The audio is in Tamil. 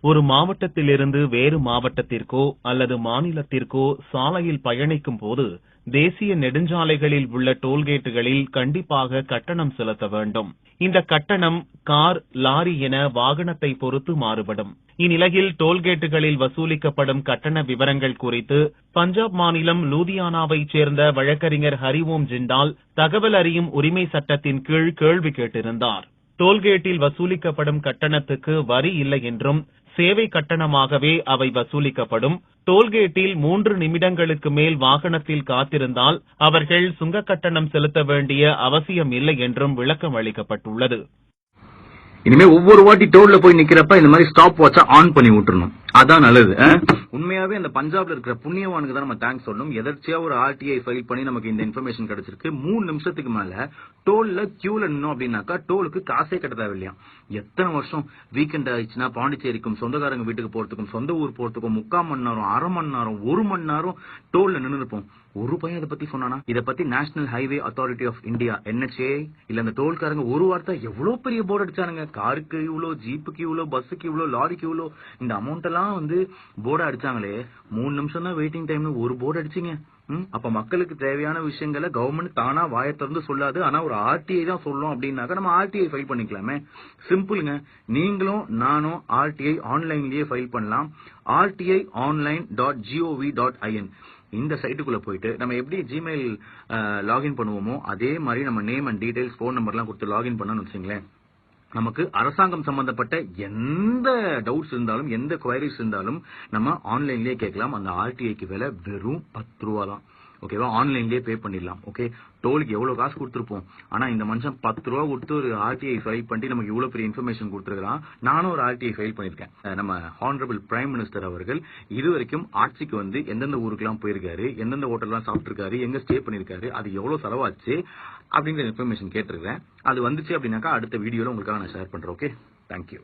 ஒரு மாவட்டத்திலிருந்து வேறு மாவட்டத்திற்கோ அல்லது மாநிலத்திற்கோ சாலையில் பயணிக்கும் போது தேசிய நெடுஞ்சாலைகளில் உள்ள டோல்கேட்டுகளில் கண்டிப்பாக கட்டணம் செலுத்த வேண்டும். இந்த கட்டணம் கார், லாரி என வாகனத்தை பொறுத்து மாறுபடும். இந்நிலையில் டோல்கேட்டுகளில் வசூலிக்கப்படும் கட்டண விவரங்கள் குறித்து பஞ்சாப் மாநிலம் லூதியானாவைச் சேர்ந்த வழக்கறிஞர் ஹரிஓம் ஜிண்டால் தகவல் அறியும் உரிமை சட்டத்தின் கீழ் கேள்வி கேட்டிருந்தார். டோல்கேட்டில் வசூலிக்கப்படும் கட்டணத்துக்கு வரி இல்லை என்றும் சேவை கட்டணமாகவே அவை வசூலிக்கப்படும். டோல்கேட்டில் 3 நிமிடங்களுக்கு மேல் வாகனத்தில் காத்திருந்தால் அவர்கள் சுங்க கட்டணம் செலுத்த வேண்டிய அவசியம் இல்லை என்றும் விளக்கம் அளிக்கப்பட்டுள்ளது. இனிமே ஒவ்வொரு வாட்டி டோல்ல போய் நிக்கிறப்ப இந்த மாதிரி ஸ்டாப் வாட்ச ஆன் பண்ணி விட்டுறணும். அதான் நல்லது. உண்மையாவே அந்த பஞ்சாப்ல இருக்கிற புண்ணியவானுக்கு தான் நம்ம தேங்க்ஸ் சொல்லணும். எதர்ச்சியா ஒரு ஆர்டிஐ ஃபைல் பண்ணி நமக்கு இந்த இன்ஃபர்மேஷன் கிடைச்சிருக்கு. 3 நிமிஷத்துக்கு மேல டோல்ல கியூல நின்னோம் அப்படின்னாக்கா டோலுக்கு காசே கட்ட தேவையில்லையா. எத்தனை வருஷம் வீக்கெண்ட் ஆயிடுச்சுன்னா பாண்டிச்சேரிக்கும் சொந்தக்காரங்க வீட்டுக்கு போறதுக்கும் சொந்த ஊர் போறதுக்கும் 3/4 மணி நேரம், அரை மணி நேரம், 1 மணி நேரம் டோல்ல நின்று இருப்போம். ஒரு பையன் இதை பத்தி சொன்னானா? இதை பத்தி national highway authority of India NHA இல்ல அந்த டோல்காரங்க ஒரு வார்த்தை எவ்வளவு பெரிய போர்டு அடிச்சானுங்க. காருக்கு இவ்வளோ, ஜீப்புக்கு இவ்வளோ, பஸ்ஸுக்கு இவ்வளோ, லாரிக்கு இவ்வளோ, இந்த அமௌண்ட் எல்லாம் வந்து போர்டு அடிச்சாங்களே. 3 நிமிஷம் தான் வெயிட்டிங் டைம்னு ஒரு போர்டு அடிச்சிங்க. அப்ப மக்களுக்கு தேவையான விஷயங்களை கவர்மெண்ட் தானா வாயை திறந்து சொல்லாது. ஆனா ஒரு RTI தான் சொல்லும் அப்படின்னாக்க நம்ம RTI ஃபைல் பண்ணிக்கலாமே. சிம்பிளுங்க. நீங்களும் நானும் RTI ஆன்லைன்லயே ஃபைல் பண்ணலாம். rtionline.gov.in இந்த சைட்டுக்குள்ள போயிட்டு நம்ம எப்படி ஜிமெயில் லாகின் பண்ணுவோமோ அதே மாதிரி நம்ம நேம் அண்ட் டீடைல்ஸ், போன் நம்பர்லாம் கொடுத்து லாகின் பண்ணணும்னு வச்சுங்களேன். நமக்கு அரசாங்கம் சம்பந்தப்பட்ட எந்த டவுட்ஸ் இருந்தாலும், எந்த குவைரிஸ் இருந்தாலும் நம்ம ஆன்லைன்லயே கேட்கலாம். அந்த RTIக்கு விலை வெறும் 10 ரூபா தான். ஓகேவா? ஆன்லைன்லயே பே பண்ணிடலாம். ஓகே, டோலுக்கு எவ்வளவு காசு கொடுத்துருப்போம். ஆனா இந்த மனுஷன் 10 ரூபா கொடுத்து ஒரு RTI ஃபைல் பண்ணி நமக்கு இவ்வளவு பெரிய இன்ஃபர்மேஷன் கொடுத்துருக்கான். நானும் ஒரு RTI ஃபைல் பண்ணிருக்கேன். நம்ம ஹானரபிள் பிரைம் மினிஸ்டர் அவர்கள் இதுவரைக்கும் ஆட்சிக்கு வந்து எந்தெந்த ஊருக்குலாம் போயிருக்காரு, எந்தெந்த ஹோட்டல்லாம் சாப்பிட்டுருக்காரு, எங்க ஸ்டே பண்ணிருக்காரு, அது எவ்வளவு செலவாச்சு அப்படிங்கிற இன்ஃபர்மேஷன் கேட்டிருக்கேன். அது வந்துச்சு அப்படின்னாக்கா அடுத்த வீடியோல உங்களுக்காக நான் ஷேர் பண்றேன். Okay, thank you.